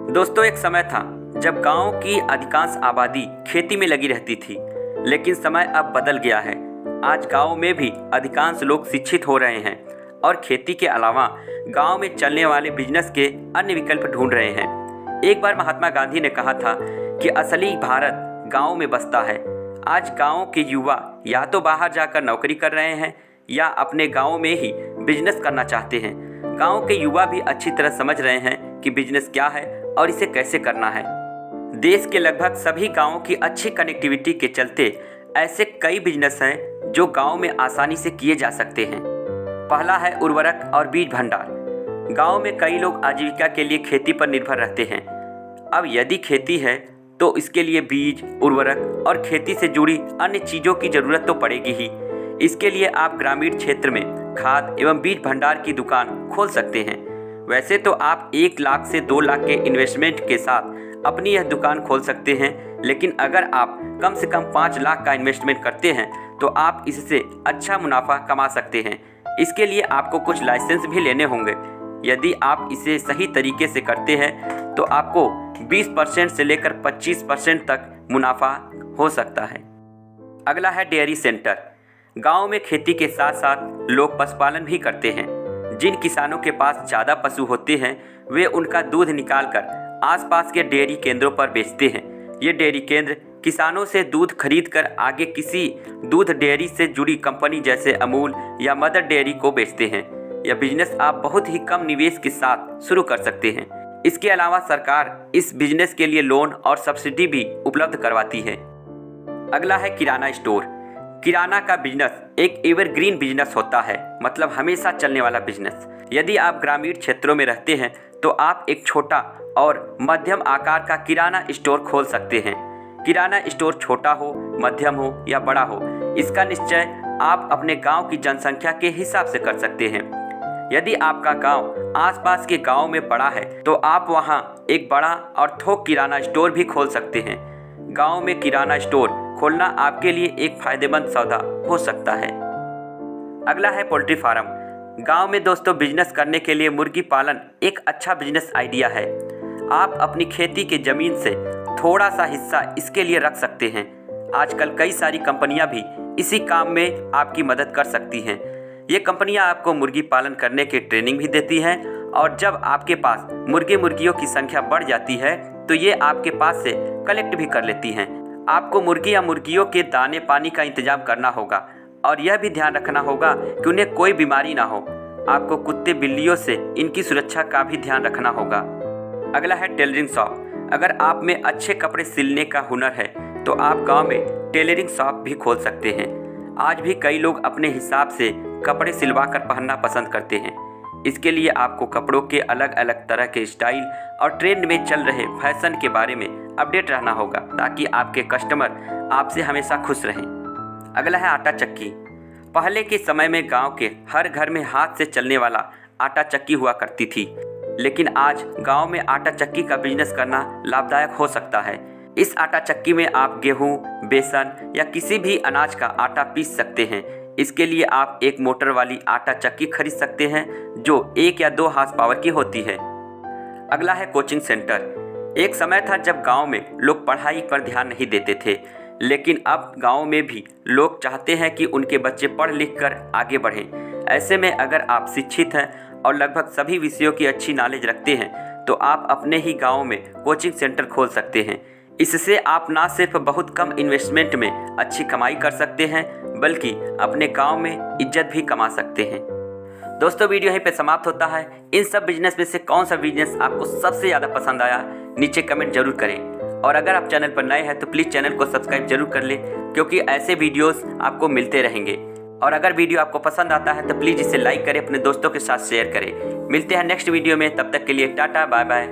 दोस्तों, एक समय था जब गांव की अधिकांश आबादी खेती में लगी रहती थी, लेकिन समय अब बदल गया है। आज गांव में भी अधिकांश लोग शिक्षित हो रहे हैं और खेती के अलावा गांव में चलने वाले बिजनेस के अन्य विकल्प ढूंढ रहे हैं। एक बार महात्मा गांधी ने कहा था कि असली भारत गांव में बसता है। आज गांव के युवा या तो बाहर जाकर नौकरी कर रहे हैं या अपने गांव में ही बिजनेस करना चाहते हैं। गांव के युवा भी अच्छी तरह समझ रहे हैं कि बिजनेस क्या है और इसे कैसे करना है। देश के लगभग सभी गांवों की अच्छी कनेक्टिविटी के चलते ऐसे कई बिजनेस हैं जो गांव में आसानी से किए जा सकते हैं। पहला है उर्वरक और बीज भंडार। गांव में कई लोग आजीविका के लिए खेती पर निर्भर रहते हैं। अब यदि खेती है तो इसके लिए बीज, उर्वरक और खेती से जुड़ी अन्य चीज़ों की ज़रूरत तो पड़ेगी ही। इसके लिए आप ग्रामीण क्षेत्र में खाद एवं बीज भंडार की दुकान खोल सकते हैं। वैसे तो आप 1 लाख से 2 लाख के इन्वेस्टमेंट के साथ अपनी यह दुकान खोल सकते हैं, लेकिन अगर आप कम से कम 5 लाख का इन्वेस्टमेंट करते हैं तो आप इससे अच्छा मुनाफा कमा सकते हैं। इसके लिए आपको कुछ लाइसेंस भी लेने होंगे। यदि आप इसे सही तरीके से करते हैं तो आपको 20% से लेकर 25% तक मुनाफा हो सकता है। अगला है डेयरी सेंटर। गांव में खेती के साथ साथ लोग पशुपालन भी करते हैं। जिन किसानों के पास ज़्यादा पशु होते हैं वे उनका दूध निकालकर आसपास के डेयरी केंद्रों पर बेचते हैं। ये डेयरी केंद्र किसानों से दूध खरीदकर आगे किसी दूध डेयरी से जुड़ी कंपनी जैसे अमूल या मदर डेयरी को बेचते हैं। यह बिजनेस आप बहुत ही कम निवेश के साथ शुरू कर सकते हैं। इसके अलावा सरकार इस बिजनेस के लिए लोन और सब्सिडी भी उपलब्ध करवाती है। अगला है किराना स्टोर। किराना का बिजनेस एक एवरग्रीन बिजनेस होता है, मतलब हमेशा चलने वाला बिजनेस। यदि आप ग्रामीण क्षेत्रों में रहते हैं तो आप एक छोटा और मध्यम आकार का किराना स्टोर खोल सकते हैं। किराना स्टोर छोटा हो, मध्यम हो या बड़ा हो, इसका निश्चय आप अपने गांव की जनसंख्या के हिसाब से कर सकते हैं। यदि आपका गांव आसपास के गांव में बड़ा है तो आप वहां एक बड़ा और थोक किराना स्टोर भी खोल सकते हैं। गांव में किराना स्टोर खोलना आपके लिए एक फायदेमंद सौदा हो सकता है। अगला है पोल्ट्री फार्म। गांव में दोस्तों बिजनेस करने के लिए मुर्गी पालन एक अच्छा बिजनेस आइडिया है। आप अपनी खेती के ज़मीन से थोड़ा सा हिस्सा इसके लिए रख सकते हैं। आजकल कई सारी कंपनियां भी इसी काम में आपकी मदद कर सकती हैं। ये कंपनियां आपको मुर्गी पालन करने की ट्रेनिंग भी देती हैं और जब आपके पास मुर्गियों की संख्या बढ़ जाती है तो ये आपके पास से कलेक्ट भी कर लेती हैं। आपको मुर्गी या मुर्गियों के दाने पानी का इंतजाम करना होगा और यह भी ध्यान रखना होगा कि उन्हें कोई बीमारी ना हो। आपको कुत्ते बिल्लियों से इनकी सुरक्षा का भी ध्यान रखना होगा। अगला है टेलरिंग शॉप। अगर आप में अच्छे कपड़े सिलने का हुनर है तो आप गांव में टेलरिंग शॉप भी खोल सकते हैं। आज भी कई लोग अपने हिसाब से कपड़े सिलवा कर पहनना पसंद करते हैं। इसके लिए आपको कपड़ों के अलग अलग तरह के स्टाइल और ट्रेंड में चल रहे फैशन के बारे में अपडेट रहना होगा ताकि आपके कस्टमर आपसे हमेशा खुश रहें। अगला है आटा चक्की। पहले के समय में गांव के हर घर में हाथ से चलने वाला आटा चक्की हुआ करती थी, लेकिन आज गांव में आटा चक्की का बिजनेस करना लाभदायक हो सकता है। इस आटा चक्की में आप गेहूं, बेसन या किसी भी अनाज का आटा पीस सकते हैं। इसके लिए आप एक मोटर वाली आटा चक्की खरीद सकते हैं जो 1 या 2 हार्स पावर की होती है। अगला है कोचिंग सेंटर। एक समय था जब गांव में लोग पढ़ाई पर ध्यान नहीं देते थे, लेकिन अब गांव में भी लोग चाहते हैं कि उनके बच्चे पढ़ लिख कर आगे बढ़ें। ऐसे में अगर आप शिक्षित हैं और लगभग सभी विषयों की अच्छी नॉलेज रखते हैं तो आप अपने ही गाँव में कोचिंग सेंटर खोल सकते हैं। इससे आप ना सिर्फ बहुत कम इन्वेस्टमेंट में अच्छी कमाई कर सकते हैं बल्कि अपने गांव में इज्जत भी कमा सकते हैं। दोस्तों, वीडियो यहीं पे समाप्त होता है। इन सब बिजनेस में से कौन सा बिजनेस आपको सबसे ज़्यादा पसंद आया नीचे कमेंट जरूर करें और अगर आप चैनल पर नए हैं तो प्लीज़ चैनल को सब्सक्राइब जरूर कर लें क्योंकि ऐसे वीडियोस आपको मिलते रहेंगे। और अगर वीडियो आपको पसंद आता है तो प्लीज़ इसे लाइक करें, अपने दोस्तों के साथ शेयर करें। मिलते हैं नेक्स्ट वीडियो में, तब तक के लिए टाटा बाय बाय।